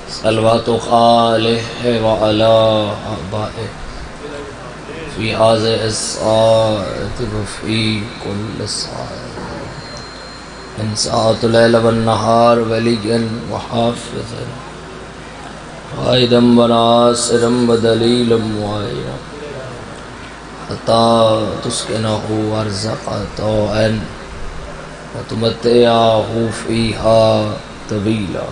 صلوات خالہ وعلا آبائہ فی هذه الساعة وفی کل ساعة من ساعة الليل والنهار وليا وحافظا قائدا وناصرا ودليلا معينا حتى تسكنه أرزقا طوعا وتمتعه فيها طويلا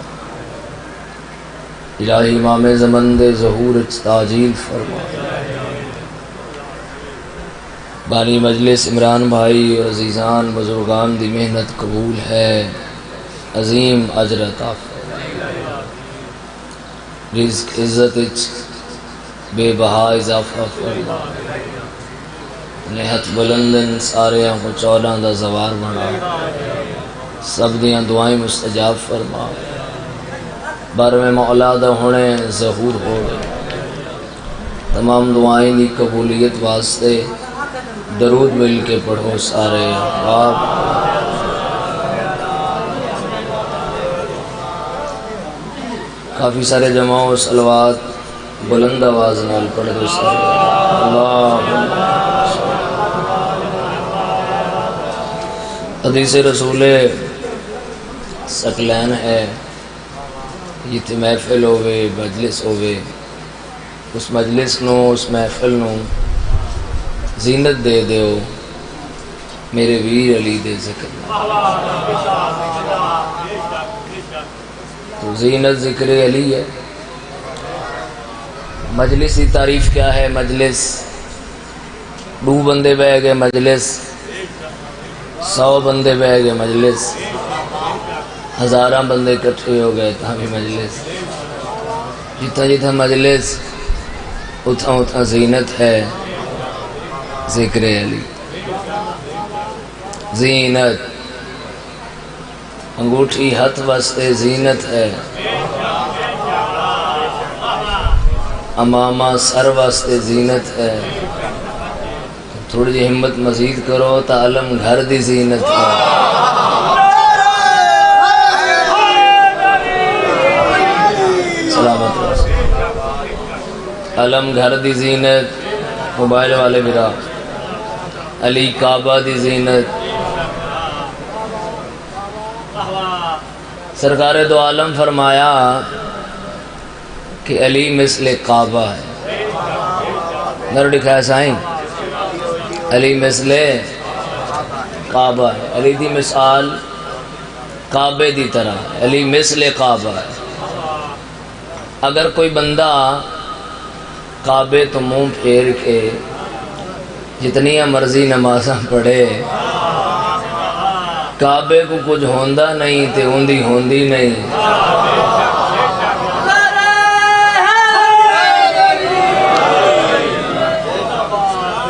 الہی امام زمن دے ظہور تاجیل فرما بانی مجلس عمران بھائی اور عزیزان بزرگان دی محنت قبول ہے عظیم اجر عطا فرما رزق عزت بے بہا اضافہ فرما نہت بلندن سارے کو چودہ دا زوار بنا سب دیاں دعائیں مستجاب فرما بر میں مولا دا ہونے ظہور ہو گئے تمام دعائیں دی قبولیت واسطے درود مل کے پڑھو سارے آپ کافی سارے جمع و صلوات بلند آواز نال پڑھ دو سارے اللہ حدیث رسول سکلین ہے جتنے محفل ہوئے مجلس ہوئے اس مجلس نو اس محفل نو زینت دے دیو میرے ویر علی دے ذکر تو زینت ذکر علی ہے مجلس کی تعریف کیا ہے مجلس دو بندے بہ گئے مجلس 100 بندے بہ گئے مجلس ہزاراں بندے اکٹھے ہو گئے تاں بھی مجلس جتنا جتنا مجلس اتنا اتنا زینت ہے ذکر علی زینت انگوٹھی ہاتھ واسطے زینت ہے امامہ سر واسطے زینت ہے تھوڑی جی ہمت مزید کرو تا علم گھر دی زینت ہے علم گھر دی زینت موبائل والے برا علی کعبہ دی زینت سرکار دو عالم فرمایا کہ علی مثل کعبہ ہے نر دکھایا سائیں علی مثل کعبہ ہے علی دی مثال کعبے دی طرح علی مثل کعبہ ہے اگر کوئی بندہ کعبے تو منہ پھیر کے جتنی مرضی نمازاں پڑھے کعبے کو کچھ ہوندہ نہیں تے ہوندی ہوندی نہیں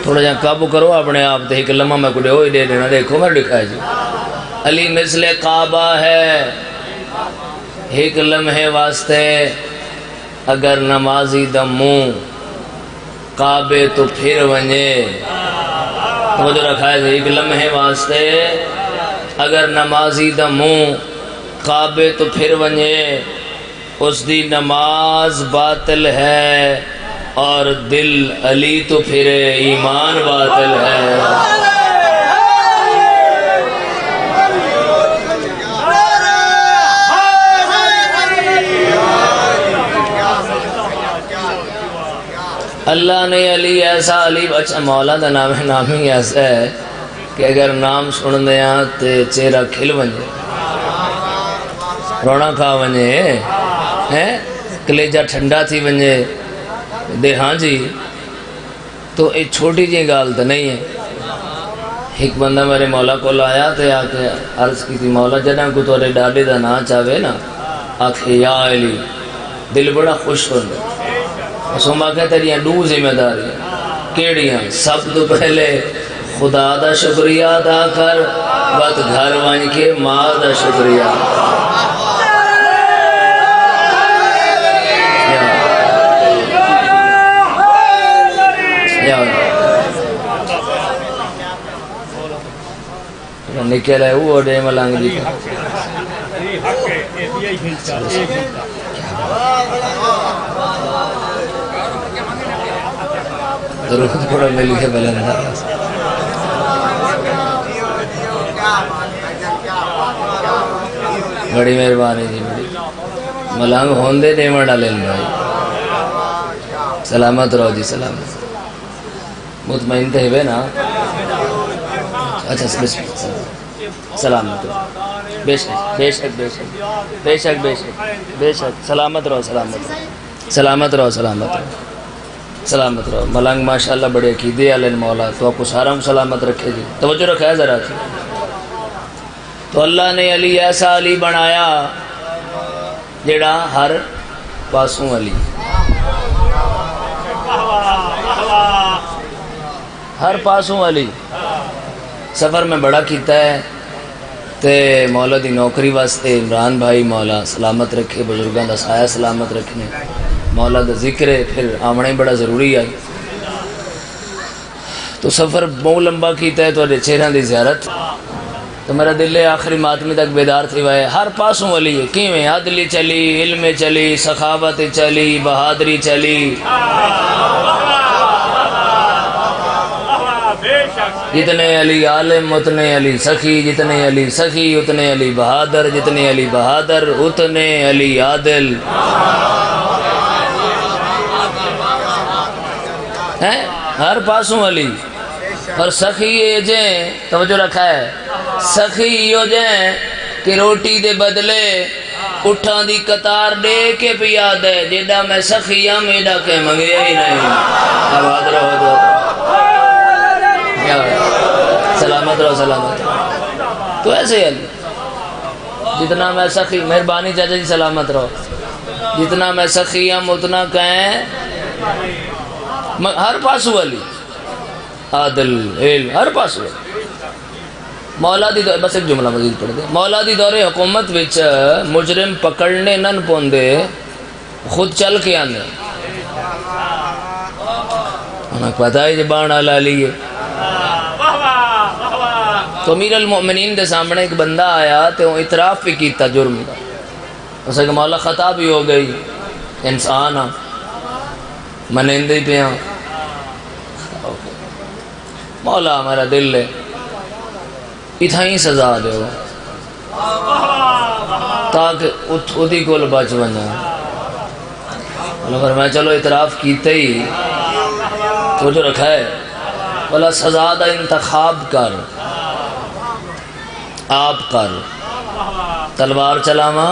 تھوڑا جہاں قابو کرو اپنے آپ تے ایک لمحہ میں کچھ ہوئی دے دینا دیکھو میں دکھایا جی علی مثل کعبہ ہے ایک لمحے واسطے اگر نمازی دا منہ کعبے تو پھر ونجے توجہ رکھا ہے ایک لمحے واسطے اگر نمازی دا منہ کعبے تو پھر ونجے اس دی نماز باطل ہے اور دل علی تو پھرے ایمان باطل ہے اللہ نے علی ایسا علی اچھا مولا دا نام ہے نام ہی ایسا ہے کہ اگر نام سن دیا تے چہرہ کھل ونجے رونا کھا ونجے کلیجہ ٹھنڈا تھی ونجے دے ہاں جی تو ایک چھوٹی جی گال تو نہیں ہے ایک بندہ میرے مولا کو لایا تے آکے عرض کی تھی مولا جنہاں کو تو ڈاڈے دا نا چاہوے نا آکھے یا علی دل بڑا خوش ہوندے سوما کہ تیریاں دو ذمہ داریاں کیڑیاں سب تو پہلے خدا دا شکریہ ادا کر بات گھر وان کے ماں دا شکریہ نکل ہے وہ ڈے ملانگ جی درود پڑھو مل کے پہلے نہ بڑی مہربانی جی بڑی ملنگ ہوندے دیمڑ ڈالے بھائی سلامت رہو جی سلامت مطمئن تھے ہوئے نا اچھا سلامت رہو بے شک بے شک بے شک بے شک بے شک بے شک سلامت رہو سلامت رہو سلامت رہو ملنگ ماشاءاللہ بڑے عقیدے والے مولا تو آپ کو سارا سلامت رکھے جی توجہ رکھا ہے ذرا تو اللہ نے علی ایسا علی بنایا جڑا ہر پاسوں علی ہر پاسوں علی سفر میں بڑا کیتا ہے تے مولا دی نوکری واسطے عمران بھائی مولا سلامت رکھے بزرگاں دا سایہ سلامت رکھنے مولا دا ذکر ہے پھر آمنے بڑا ضروری ہے تو سفر بہت لمبا کیتا ہے تو چہرہ دی زیارت تو میرا دل آخری ماتمی تک بیدار تھی وائے ہر پاسوں علی ہے کیویں عدلی چلی علم چلی سخاوت چلی بہادری چلی جتنے علی عالم اتنے علی سخی جتنے علی سخی اتنے علی بہادر جتنے علی بہادر اتنے علی عادل ہیں ہر پاسوں علی اور سخی یہ جائیں توجہ رکھا ہے سخی یہ جائیں کہ روٹی دے بدلے اٹھان دی قطار دے کے پیا دے جیڑا میں سخی ہاں میڈا کے منگیا ہی نہیں آباد رہو دو سلامت رہو تو ایسے علی جتنا میں سخی مہربانی چاچا جی سلامت رہو جتنا میں سخی ہم اتنا کہیں ہر پاسو علی عادل علم ہر پاسو مولا دی دور بس ایک جملہ مزید پڑھ دے مولا دی دور حکومت وچ مجرم پکڑنے نن پوندے خود چل کے آنے انہیں پتہ ہے جبان آلہ لیے تو امیر المؤمنین دے سامنے ایک بندہ آیا تو وہ اعتراف بھی کیتا جرم دا اسے کہ مولا خطا بھی ہو گئی انسان ہاں منندے پہ ہاں مولا ہمارا دل ہے اتھا ہی سزا دے ہو تاکہ اتھی کو بچ بنا مولا فرمایا چلو اعتراف کیتے ہی تو جو رکھا ہے مولا سزا دا انتخاب کر آپ کر تلوار چلاما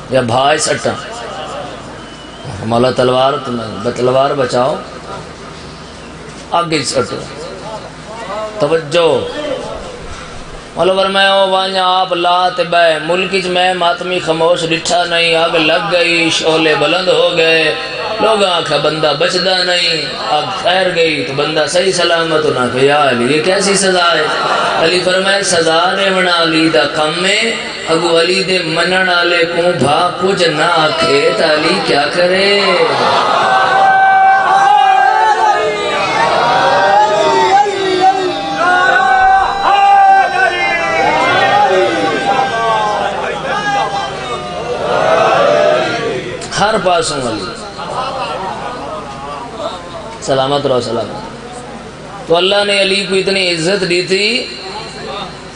یا بھائی سٹا مولا تلوار بچاؤ آگے سٹو توجہ مولا فرمایا وانیا آپ لات بے ملک میں ماتمی خاموش ڈٹھا نہیں آگ لگ گئی شعلے بلند ہو گئے لوگ آنکھا بندہ بچدا نہیں آگ خیر گئی تو بندہ صحیح سلامت ہونا کہ یا علی یہ کیسی سزا ہے علی فرمائے سزا نے بنا علی دا کم میں اگو علی دے منن آلے کو بھا کچھ نہ آکھے تا علی کیا کرے ہر پاسوں علی سلامت رہو سلامت تو اللہ نے علی کو اتنی عزت دی تھی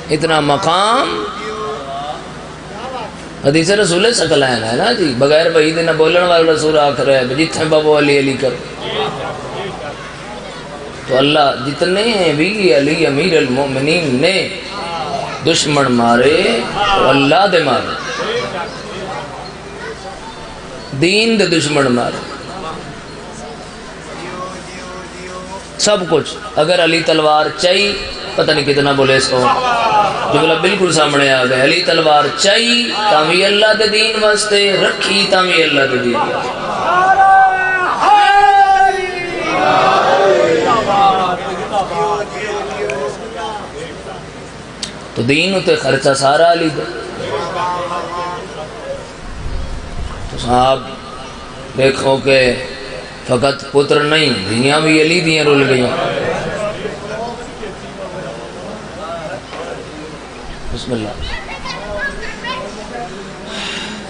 اتنا مقام حدیث رسول سکل ہے نا جی بغیر بعید نہ بولن والا رسول آخر ہے جتنے بابو علی علی کر تو اللہ جتنے بھی علی امیر المومنین نے دشمن مارے تو اللہ دے مارے دین دے دشمن مارے سب کچھ اگر علی تلوار چاہی پتہ نہیں کتنا بولے سو جملہ بالکل سامنے آ گئے علی تلوار چاہی تامی اللہ دے دین واسطے رکھی تامی اللہ دے دین تو دین ہوتے خرچہ سارا علی دے تو صاحب دیکھو کہ فقط پتر نہیں دنیا بھی علی دیاں رول گئی بسم اللہ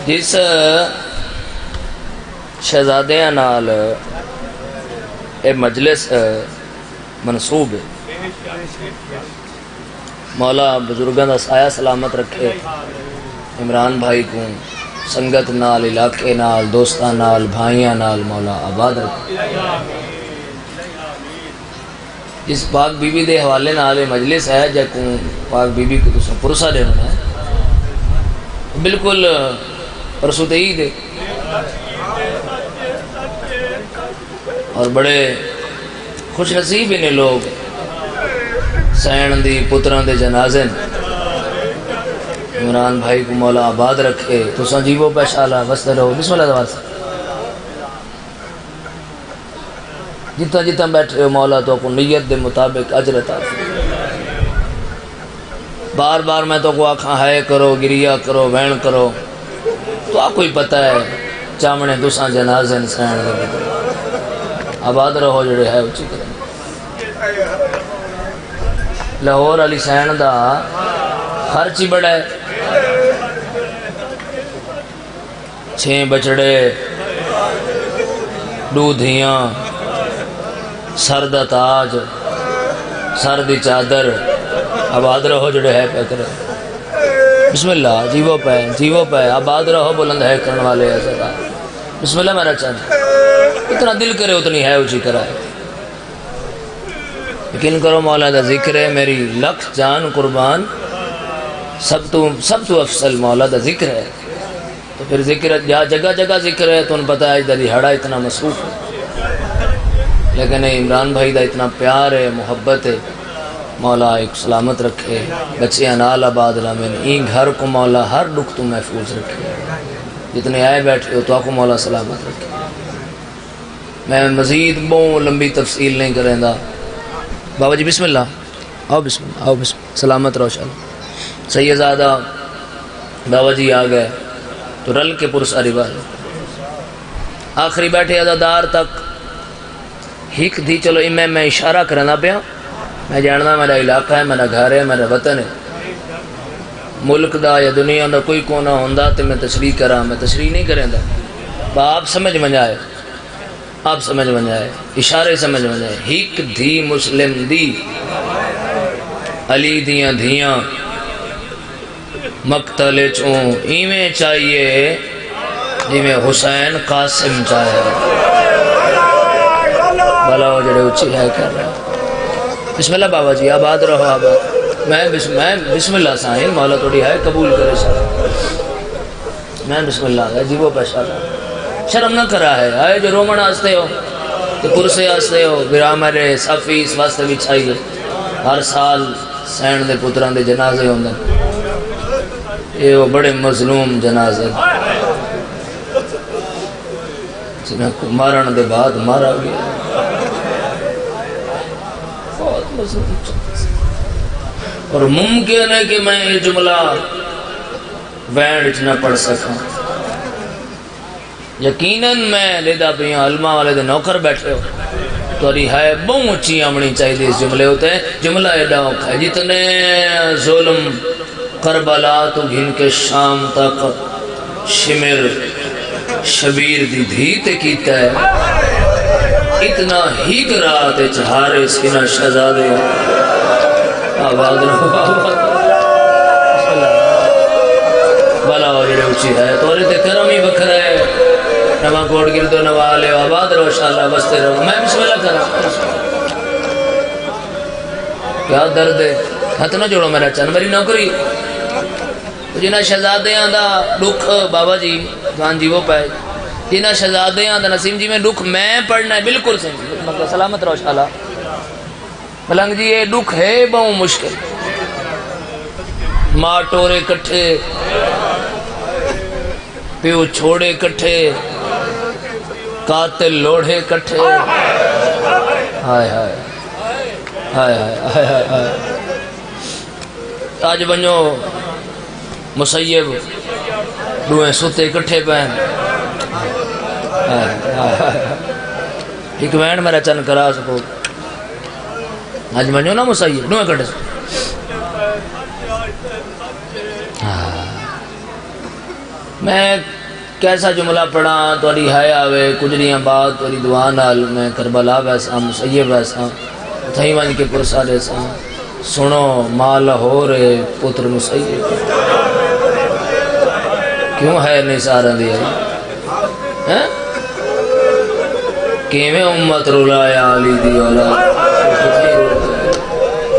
جس شہزادیاں نال اے مجلس منصوب ہے. مولا بزرگاں دا سایہ سلامت رکھے. عمران بھائی کو سنگت نال، علاقے نال، دوستاں نال، بھائیاں نال مولا آباد رکھے. اس پاک بی بی دے حوالے نال مجلس ہے جے کو پاک بی بی کو تساں پرسا دینا ہے. بالکل پرسوں تے عید ہے اور بڑے خوش نصیب نے لوگ سین دی پتران دے جنازے. عمران بھائی کو مولا آباد رکھے. تساں جیو پیشالا وستے رہو. بسم اللہ دوار سے جتنا جتنا بیٹھے ہو مولا تو کو نیت دے مطابق اجر عطا فرمائے. بار بار میں تو کو آکھاں ہائے کرو، گریا کرو، وین کرو، تو آپ کو ہی پتہ ہے چامنے دوساں جنازے سین دے. آباد رہو جڑے ہے اچھی کریں. لاہور علی سین دا خرچ ہی بڑا ہے. 6 بچڑے، 2 دھیاں، سر دا تاج، سر دی چادر. آباد رہو جڑے ہے پہ کرے. بسم اللہ جیو پہ آباد رہو بلند ہے کرن والے ایسا. بسم اللہ میرا چند اتنا دل کرے اتنی ہے اچھی کرائے. یقین کرو مولا دا ذکر ہے میری لکھ جان قربان. سب تو افضل مولا دا ذکر ہے. تو پھر ذکر جگہ جگہ ذکر ہے تو ان پتہ ہے دری ہڑا اتنا مصروف ہے. لیکن عمران بھائی دا اتنا پیار ہے، محبت ہے. مولا ایک سلامت رکھے. بچے نال آباد رامن. این گھر کو مولا ہر دکھ تو محفوظ رکھے. جتنے آئے بیٹھے ہو تو آپ کو مولا سلامت رکھے. میں مزید بہت لمبی تفصیل نہیں کریں دا. بابا جی بسم اللہ. آؤ بسم اللہ، آؤ بسم اللہ. سلامت رو شاء اللہ. سیدزادہ بابا جی آ گئے تو رل کے پرساری والے آخری بیٹھے ازادار تک ہک دی. چلو میں اشارہ کرنا پیا. میں جاننا میرا علاقہ ہے، میرا گھر ہے، میرا وطن ہے. ملک دا یا دنیا دا کوئی کونا ہوندا تو میں تشریح کراں. میں تشریح نہیں کریں دا. آپ سمجھ منجائے، آپ سمجھ منجائے، اشارے سمجھ منجائے. ہک دھی مسلم دی علی دیاں دھیاں مقتل چوں ایویں چاہیے جویں حسین قاسم چاہے. بھلا ہو جڑے اچھی ہے کر رہے. بسم اللہ بابا جی آباد رہو آباد. میں بسم اللہ سائن مولا توڑی ہے قبول کرے سر. میں بسم اللہ ہے جیو پیشالا. شرم نہ کرا ہے. آئے جو رومن آستے ہو تو کرسے آستے ہو برا میرے صافی اس واسطے بھی چاہیے. ہر سال سین دے پتران دے جنازے ہوندے. یہ وہ بڑے مظلوم جنازے جنہیں کو مارن دے بعد مارا گیا. بہت مظلوم اور ممکن ہے کہ میں یہ جملہ وینڈ نہ پڑھ سکاں. یقیناً میں لیدہ پیاں علماء والے دے نوکر بیٹھے ہو تو رہائے بہت اچھی آمنی چاہیے. اس جملے ہوتے ہیں جملہ ایڈا ہوکھا ہے. جتنے ظلم کربلا تو گھن کے شام تک شمر شبیر دی دھیتے کیتا ہے. اتنا ہی رات چہارے سینہ شہزادے. آباد رہو بلا ہو جڑے اچھی ہے. توڑے تے کرم ہی بکھر ہے. نواں کوڑ گردو نوالے. آباد رہو شاءاللہ بستے رہو. میں بسم اللہ کرا. کیا درد ہے. ہاتھ نہ جوڑو میرا چند میری نوکری. جنہ شہزادیاں دا دکھ بابا جی جان جیو پائے. جنہ شہزادیاں دا نسیم جی میں دکھ میں پڑھنا ہے بالکل صحیح. سلامت رہو شاءاللہ. ملنگ جی یہ دکھ ہے بہت مشکل. ماں ٹورے کٹھے، پیو چھوڑے کٹھے، قاتل لوڑے کٹھے. ہائے ہائے ہائے ہائے ہائے ہائے. آج بنو مسیب دوئے ستے کٹھے پہن. ایک وین میرا چند کرا سکو. آج بنو نا مسیب دوئے کٹھے. میں کیسا جملہ پڑھا تھوڑی ہے آوے کجریاں بات تھوڑی دعا نال میں کربلا ویسا مسیب ویسا تھیں ون کے پرسارے سا سنو ماں لاہور پتر مسیب کیوں ہے نہیں سارا دیا کیویں امت رولایا علی دی اولاد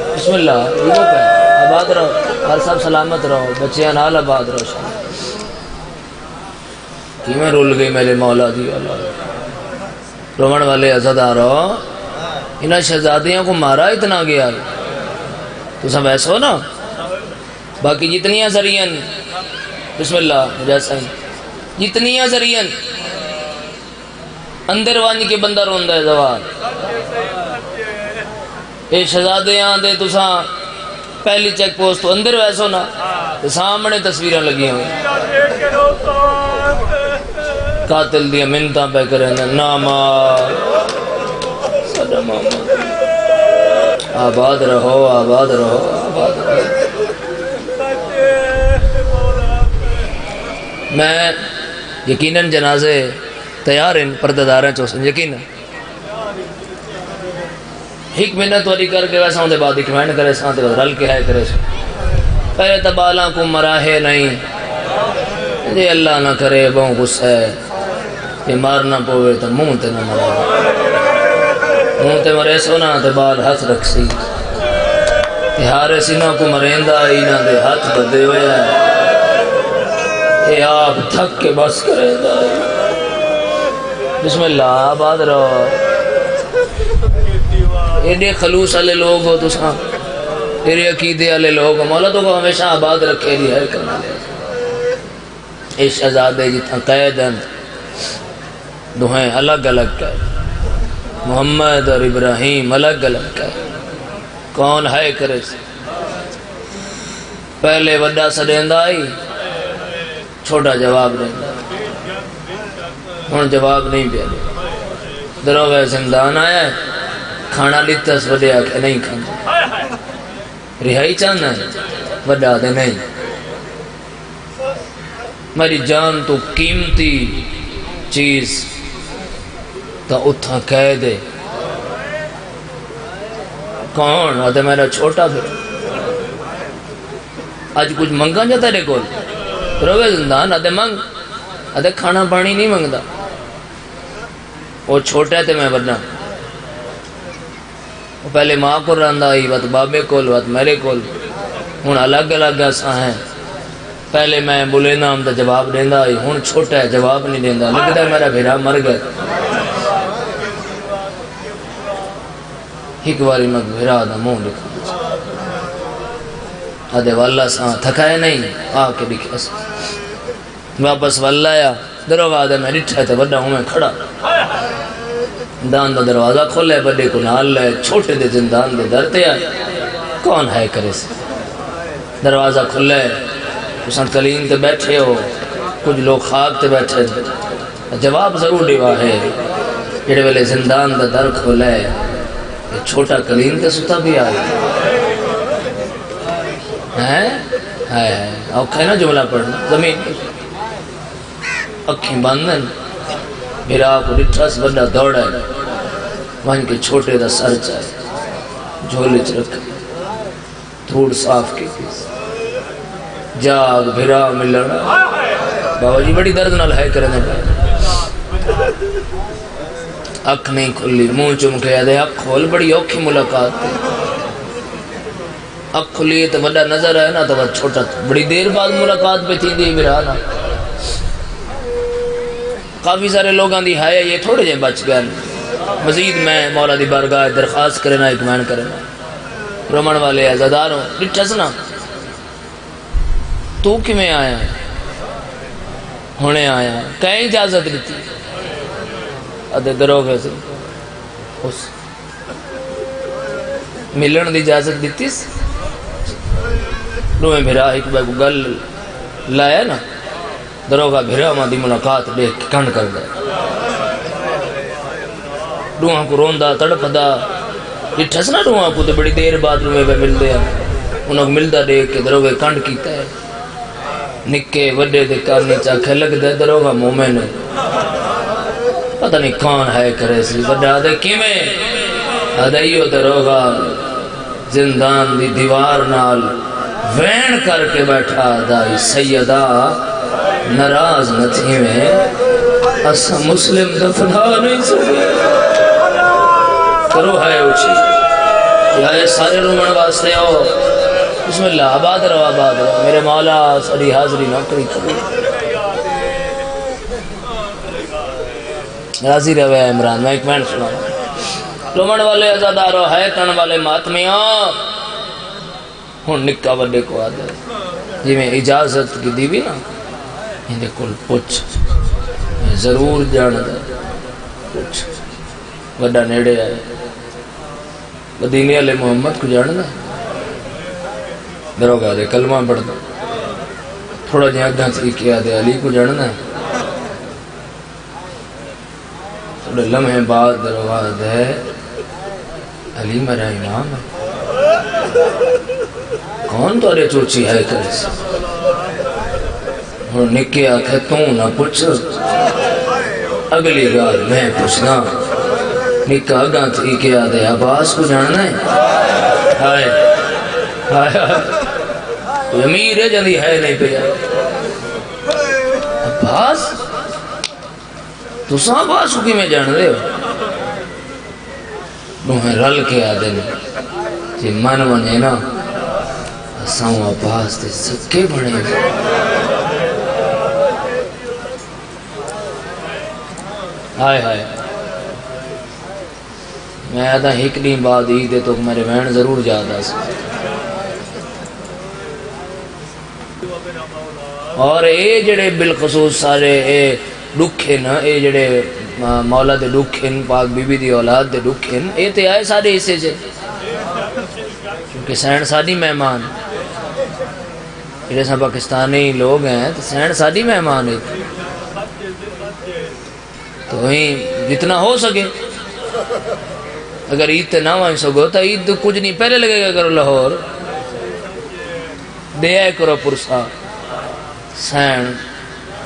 بسم اللہ آباد رہو ہر سب سلامت رہو بچیاں نال آباد رہو کیویں رول گئی میرے مولا دی اولاد رومن والے عزادارو انہاں شہزادیاں کو مارا اتنا گیا تو سب ایسا ہو نا باقی جتنیاں ذریعن بسم اللہ جیسا جتنیاں ذریعن اندر وانج کے بندہ روندہ ہے زوال اے شہزادیاں دے تو ساں پہلی چیک پوسٹ تو اندر ویسا ہو نا تو سامنے تصویریں لگی ہوئی قاتل دیا منتاں پہ کریں ناما صدم آباد رہو آباد رہو آباد رہو میں یقیناً جنازے تیار ہیں پردہ چوسن یقیناً ایک منت واری کر کے ویسا ہوں دے بعد ایک مہین کرے ساں دے بعد رل کے ہے کرے ساں پہلے تبالاں کو مراہے نہیں جے اللہ نہ کرے بہوں غصہ ہے کہ مارنا پوے تو منہ تے نہ مرا منہ تے مرے سونا تے بال ہاتھ رکھ سی ہارے سینہ کو مریندا اینا دے ہاتھ بدے ہوئے ہیں اے آپ تھک کے بس کرے دا بسم اللہ آباد رہو ایڈے خلوص والے لوگ ہو تو ساں تیرے عقیدے والے لوگ ہو مولا تو کو ہمیشہ آباد رکھے دی ہے کرنا اے شہزادے جتنا قیدن دوہیں الگ الگ قید محمد اور ابراہیم الگ الگ قید کون ہے کرے سے پہلے وڈا سڑیندہ آئی چھوٹا جواب دیندہ ہون جواب نہیں پیا دے دروغ زندان آیا ہے کھانا لیتا اس وڈے آکے نہیں کھانا رہائی چاہنا ہے وڈا دے نہیں میری جان تو قیمتی چیز تو اتھا کہہ دے کون آدھے میرا چھوٹا پھر آج کچھ منگا جاتا ہے کول روے زندان آدھے منگ آدھے کھانا پانی نہیں منگتا وہ چھوٹا تھے میں بڑھنا وہ پہلے ماں کو رہندا آئی بات بابے کول بات میرے کول ہون الگ الگ ایسا ہیں پہلے میں بولے نام دا جواب دیندہ آئی ہون چھوٹا ہے جواب نہیں دیندہ لگتا ہے میرا بھیرا مر گئے ایک باری میں بھیرا دا موں لکھا آدھے واللہ ساں تھکائے نہیں آکے لکھا ساں واپس واللہ آیا دروگا آدھے میں ڈٹھا تھا بڑا ہوں میں کھڑا دان دا دروازہ کھولے بڑے کو نال لے چھوٹے دے زندان دے درتے آئے کون ہے کرے سے دروازہ کھولے اساں قلین تے بیٹھے ہو کچھ لوگ خواب تے بیٹھے جواب ضرور دیوا ہے جڑے ویلے زندان دا در کھولے چھوٹا قلین تے ستا بھی آئے ہے اوکھے نا جملہ پڑھنا زمین اکھیں باندھن میرا کو ڈٹھا سے بڑا دوڑا ہے وہاں کے چھوٹے دا سر چاہے جھولے چ رکھ دھوڑ صاف کی جاگ بھیرا ملنا بابا جی بڑی درد نال ہے کرنے پہ اکھ نہیں کھلی منہ چمکے آدھے اکھ کھول بڑی اوکھی ملاقات تھی اکھ کھلی تو بڑا نظر ہے نا تو بڑا چھوٹا تھا بڑی دیر بعد ملاقات پہ تھی دی میرا نا کافی سارے لوگاں دی ہے یہ تھوڑے جائیں بچ گئے مزید میں مولا دی بارگاہ درخواست کرنا اکمین کرنا رومن والے عزاداروں ڈٹھسنا تو کمیں آیا ہونے آیا کہیں اجازت دیتی ادھے دروگے سے اس ملن دی اجازت دیتی روئے بھیرا ایک بے کو گل لایا نا دروگا بھیرا ماں دی ملاقات دیکھ کنڈ کر گئے روحاں کو روندہ تڑپ دا ڈٹھس نا روحاں کو تو بڑی دیر بعد روئے پہ مل دیا انہوں کو ملدہ دیکھ کے دروگے کنڈ کیتا ہے نکے وڈے دے کانی چاکھے لگ دے دروگا مومن پتہ نہیں کون ہے کرے سی وڈا دے کیمیں ادائیو دروگا زندان دی دیوار نال وین کر کے بیٹھا دائی سیدہ ناراض نہ تھی میں اسا مسلم دفنا نہیں سکے کرو ہے اوچی یا یہ سارے رومن واسطے ہو بسم اللہ آباد رہو میرے مولا ساری حاضری نوکری کرو راضی رہے عمران میں ایک مہن سنا رومن والے ازادارو ہے کن والے ماتمیاں ہون نکا وڈے کو آدھے جی میں اجازت کی دی بھی نا ہندے کل پوچھ ضرور جان دے پوچھ وڈا نیڑے آئے مدینے علیہ محمد کو جان دے دروگا دے کلمہ پڑھ دے تھوڑا جہاں گھاں سے کیا دے علی کو جان دے تھوڑے لمحے بعد دروگا دے علی میرا امام ہے کون تو ارے چوچی ہے کرس اور نکے آکھے تو نہ پوچھ اگلی گار میں پوچھنا نکا گاں تھی کیا دے عباس کو جاننا ہے ہائے ہائے کوئی امیر ہے جاندی ہے نہیں پہ عباس تو ساں عباس کو کی میں جان دے نوہیں رل کے آدھے جی من ونے نا ساؤں عباس دے سکے بڑھے ہائے ہائے میں آدھا ایک نہیں بعد ہی دے تو میرے بہن ضرور جاتا سی اور اے جڑے بالخصوص سارے اے دکھے نا اے جڑے مولا دے دکھن پاک بی بی دی اولاد دے دکھن اے تے آئے سارے حصے سے کیونکہ سین سادی مہمان جیسا پاکستانی لوگ ہیں تو سین سادی مہمان ہے تو وہیں جتنا ہو سکے اگر عید تے نہ وائیں سکو تو عید کچھ نہیں پہلے لگے گا کرو لاہور دے آئے کرو پرسا سین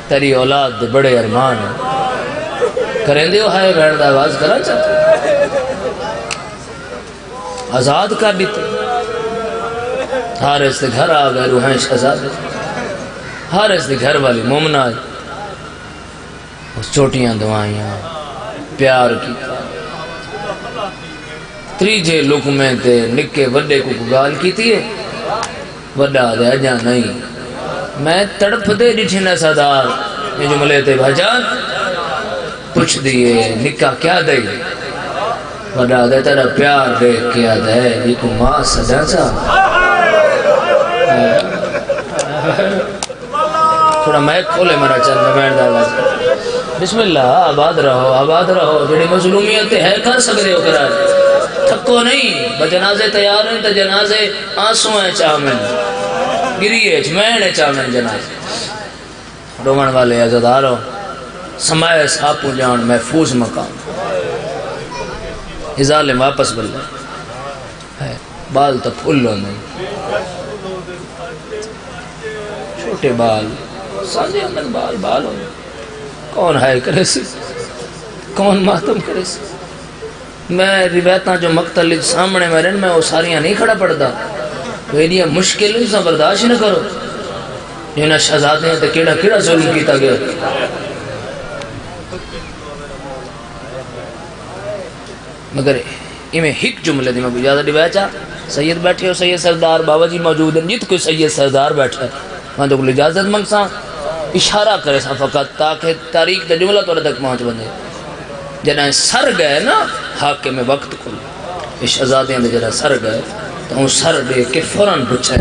تیری اولاد دے بڑے ارمان ہیں کریں دیو ہائے بہن دا آواز کرا چاہتے آزاد کر دیتے حارث دے گھر آ گئے روحیں شہزادے حارث دے گھر والی مومنہ اس چھوٹیاں دوائیاں پیار کی تریجے لکمیں تے نکے وڈے کو گال کی تھی وڈا دے اجا نہیں میں تڑپ دے ڈٹھنا صدار یہ جملے تے بھجان پوچھ دیئے نکا کیا دے وڈا دے تیرا پیار دیکھ کیا دے یہ کو ماں سجا چا تھوڑا میں کھولے مرا چل میں بیٹھ دا بسم اللہ آباد رہو جڑی مظلومیت ہے کر سکتے ہو کرا تھکو نہیں بجنازے تیار ہیں تو جنازے آنسوں ہیں چاہمن گریے چمین چاہمن جنازے رومن والے عزداروں سمائے ساپو جان محفوظ مقام ازالے واپس بلے بال تو پھولو نہیں چھوٹے بال سانجے اندر بال ہو کون ہے کرے سی کون ماتم کرے سی میں روایتاں جو مقتل سامنے میں رہن میں وہ ساریاں نہیں کھڑا پڑتا تو یہ مشکل انسا برداشت نہ کرو جنہاں شہزادے ہیں تو کیڑا کیڑا ظلم کیتا گیا مگر میں ہک جملے دی میں بھی زیادہ روایت چاہ سید بیٹھے ہو سید سردار بابا جی موجود ہیں جت کوئی سید سردار بیٹھا ہے میں تو کوئی اجازت منگساں اشارہ کرے سا فقط تاکہ تاریخ دا جملہ توڑے تک پہنچ بندے جنہیں سر گئے نا حاکم وقت کو شہزادیاں دے جنہیں سر گئے تو ان سر دے کے فوراں پوچھے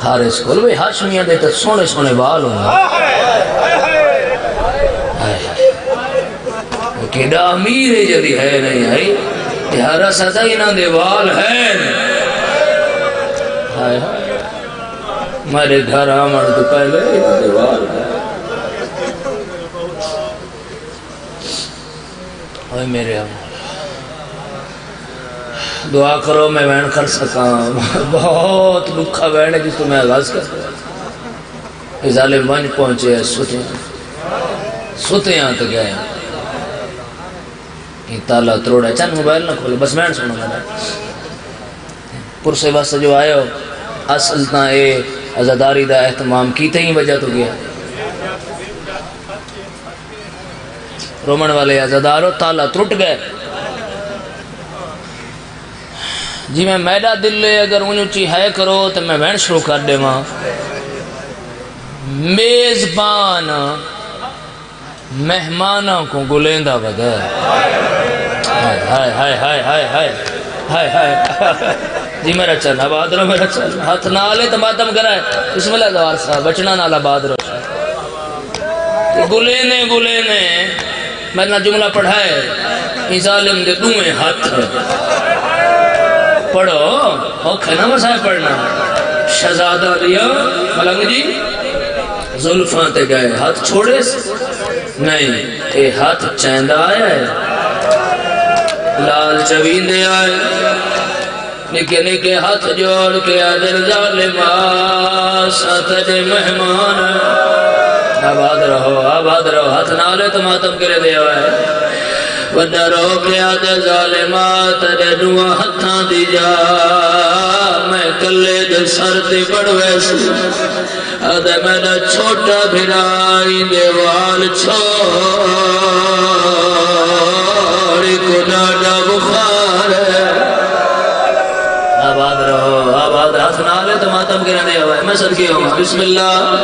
حارث کو لوے ہاشمیاں دے تو سونے سونے بال ہوں وہ کیڑا امیر ہے جدی ہے نہیں آئی تیارہ سزا ہی نہ دے بال ہے ہمارے گھر آمن تو پہلے ہی نہ دے بال ہے اوہ میرے امال دعا کرو میں وین کر سکاں بہت دکھا وین ہے جس کو میں آغاز کر سکاں یہ ظالم ونج پہنچے ستیاں تک گئے یہ تالا تروڑا چند موبائل نہ کھولے بس میں سنو میرا پرسے واسطے جو آئے ہو اصل تا اے عزاداری دا اہتمام کیتے ہی وجہ تو گیا رومن والے عزادارو تالا ترٹ گئے جی میں میڈا دل لے اگر انہوں چی ہے کرو تو میں وین شروع کر دے ماں میزبان مہمانوں کو گلیندہ بغیر ہائے ہائے ہائے ہائے ہائے ہائے ہائے جی میرا چل آباد رو میرا چل ہاتھ نالے تو ماتم کرائے بسم اللہ دوار صاحب بچنا نال آباد رو گلینے میں نے جملہ پڑھائے ای ظالم دے دوئے ہاتھ پڑھو اوکھے نا مسائے پڑھنا شہزادہ لیا ملنگ جی ظلفاں تے گئے ہاتھ چھوڑے نہیں اے ہاتھ چیندہ آیا ہے لال چویندے آئے نکے نکے ہاتھ جوڑ کے آدر ظالمہ ساتھ دے مہمان آباد رہو ہاتھ نالے تو ماتم کرے دے آئے وڈا رو کے آدھے ظالمات دے دعا ہتھاں دی جا میں کلے دے سر تے بڑوے سے آدھے میرا چھوٹا بھرائی دے وال چھوڑ کو ڈاڈا بخار ہے آباد رہو آباد ہاتھ نالے تو ماتم کرنے دے ہوئے میں صدقی ہوں بسم اللہ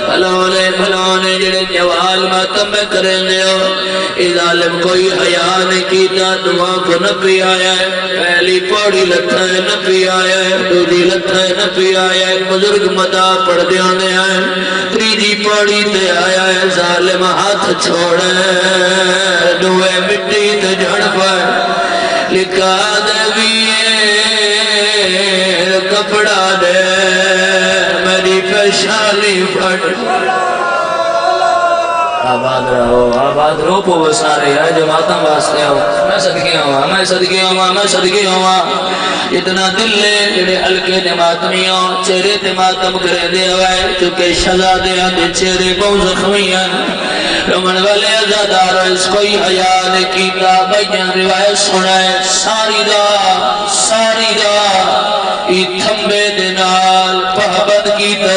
بھلونے جڑے جوال ماتم میں کرنے دے ہو اے ظالم کوئی حیاء نہیں کیتا دعا کو نہ پی آیا ہے پہلی پوڑی لتھا ہے نہ پی آیا ہے دوجی لتھا ہے نہ پی آیا ہے بزرگ مدہ پڑھ دیانے آئے تریجی پوڑی تے آیا ہے ظالم ہاتھ چھوڑے دوئے مٹی تے جھڑ پائے لکھا دے کپڑا دے میری پیشانی پھٹ آباد رو پو وہ سارے آئے جو ماتم واسطے ہو میں صدقی ہوا اتنا دل لے جڑے حلقے دے ماتمیوں چہرے دے ماتم کرے دے ہوئے چونکہ شہزادیاں دے چہرے بہت زخمی ہیں رومن والے عزادار اس کوئی حیاء نے کیتا بھائیاں روایت سنائے ساری دا ای تھمبے دنال پہبت کیتا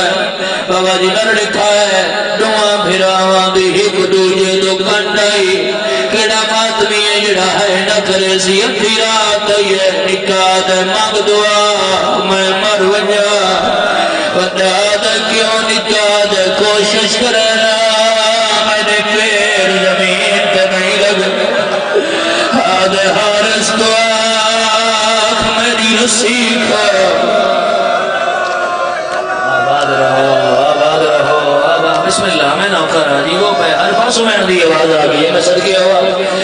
بابا جی نر لکھا ہے دعا بھراواں دی ایک دوجے دو گھنٹائی کیڑا ماتمی ہے جڑا ہے نہ کرے سی ادھی رات یہ نکاح دے مانگ دعا میں مر وجا ودا دے کیوں نکاح دے کوشش کرنا میرے پیر زمین پہ نہیں لگ آدھے حارس دعا میری نصیب بسم اللہ میں نوکر جی وہ پہ ہر پاسوں میں دی آواز آگئی ہے میں صدقی ہوا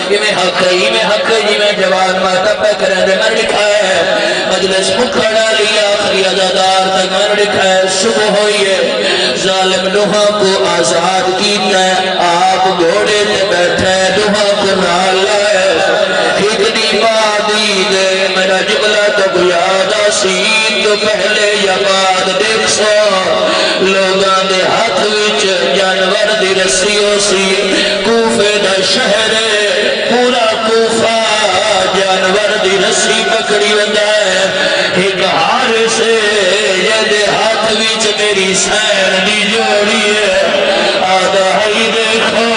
یہ میں حق ہے جی میں جوان ماتب پہ کریں دے میں لکھا ہے مجلس مکھڑا لیا آخری عزادار تک میں لکھا ہے صبح ہوئی ہے ظالم نوحہ کو آزاد کیتا ہے آپ گھوڑے تے بیٹھے نوحہ کو نال لائے اتنی بادی دے میرا جملہ تو یاد آسی تو پہلے یا بعد دیکھ سو لوگاں دے ہاتھ وچ جانور دی رسیوں سی کوفے دا شہر پورا کوفہ جانور دی رسی پکڑی ودا ہے ایک ہار سے یہ دے ہاتھ وچ میری سین دی جوڑی ہے آدھا ہی دیکھو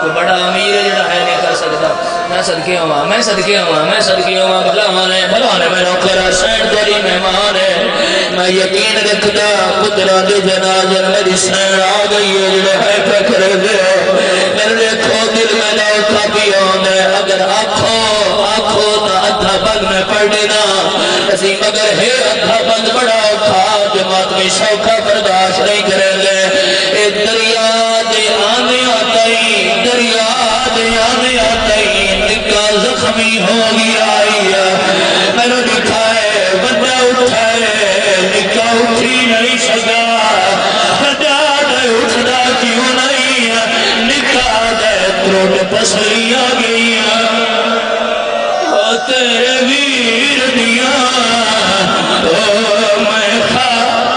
بڑا امیر ہے جڑا ہے نہیں کر سکتا میں صدقے ہوا بھلوانے میں نوکرہ سین تیری مہمان ہے میں یقین رکھتا پترہ دے جنازر میری سین آ گئی ہے جڑے ہے پکر دے میرے دیکھو دل میں لوکا بھی ہونے اگر آنکھو تا ادھا بگ میں پڑھ دینا اسی مگر ہے ادھا بگ بڑا کھا جماعت میں شوکہ برداشت نہیں کرے لے اے دریا دے آنے آتائی نکا زخمی ہو گیا میں نے لکھا ہے بندہ اٹھائے نکا اٹھی نہیں سکا بندہ اٹھنا کیوں نہیں نکا دے تروٹ پسلی آ گئی تیرے ویر دیا میں خواہ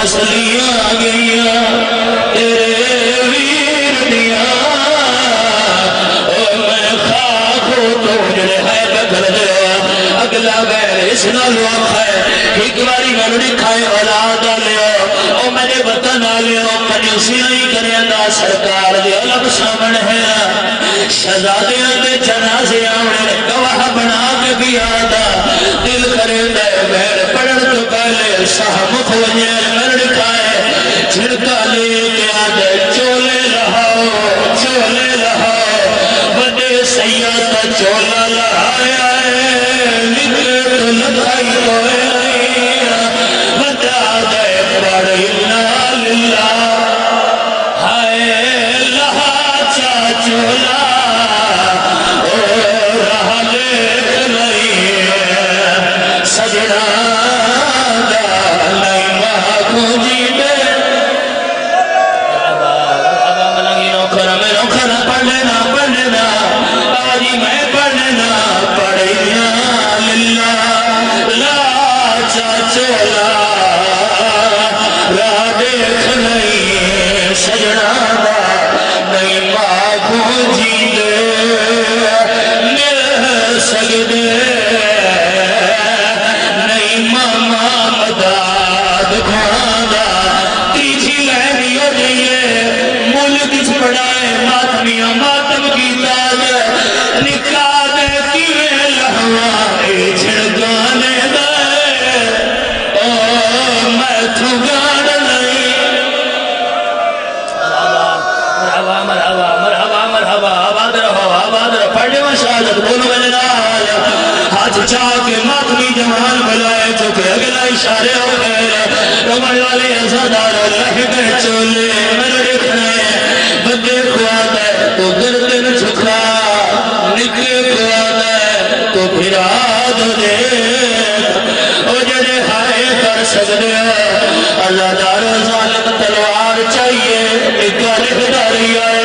تسلیاں گئیاں تیرے ویر دیاں میں خاک ہو تو جڑے ہے بکر دے اگلا غیر اس نالو ہے ایک باری میں لکھائے اولاد لیا او میرے وطن لیا کنیوسیاں ہی کریں دا سرکار دے علم سامن ہے شہزادیاں دے جنازے آوڑے گواہ بنا کے بھی آدھا دل کرے دے بہر پڑھن تو پہلے شاہ مفوجیر میں لکھائے چھڑکا لے کے آدھے چولے رہا بڑے سیادہ چولا لہایا ہے لکھے تو لگائی کوئے بتا دے پڑھ للہ ہائے لہا چولا رہا دیکھ نہیں سجنا دا نہیں ماں جی دے پڑھنا بابا جی میں پڑھنا پڑھیا للہ لا چولا راہ دیکھ نہیں سجنا دا نہیں ماں جی دے مل سکدے نہیں ماما مداد کھانا تیجھی لینی ہو جائیے ملک اس بڑھائے ماتمیاں ماتم کی داد نکاح دے کیویں لہوائے چھڑکانے دے میں تو گاڑ نہیں مرحبا آباد رہو پڑھنے میں شہادت بولو میں نال ہاتھ چاہ کے ماتمی جوان بلائے چکے اگلا اشارے ہو گئے رمڑ والے ازادار لہ گئے چولے میرے رکھنے بدے خواد ہے تو گردن چھکا نکلے خواد ہے تو پھرا دو دیکھ او جڑے ہائے کر سکتے ازادار ظالم تلوار چاہیے نکالے داری آئے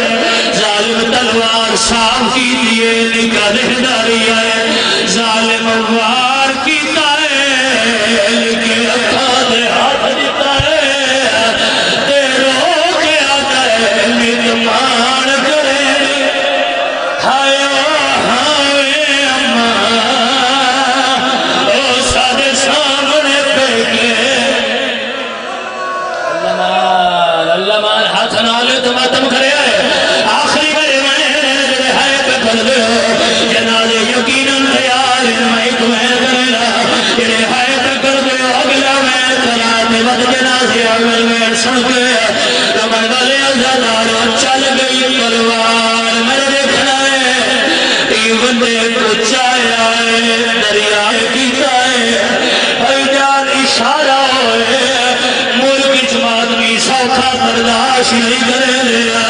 ظالم تلوار صاف کی دیئے نکالے داری آئے ظالم وار کیتا ہے لکھے اکھا دے ہاتھ دیتا ہے تے رو کے آتا ہے نتمان کرے ہائے ہائے اماں او سارے سامنے پیکے اللہ مان ہاتھ نالے تو ماتم کرے آئے آخری میرے جڑے ہائے پہ کر دے جنازے یقیناً تیار میں تمہیں کرنا جڑے ہائے پہ کر دے اگلا میں تیار وقت جنازے اول میں سن کے رمڑ والے ازاداروں چل گئی تلوار میں دیکھنا ہے ای بندے کو چایا ہے دریائے کیتا ہے بھائی جان اشارہ ہوئے ملک جماعت بھی سوکھا برداشت نہیں کرے لیا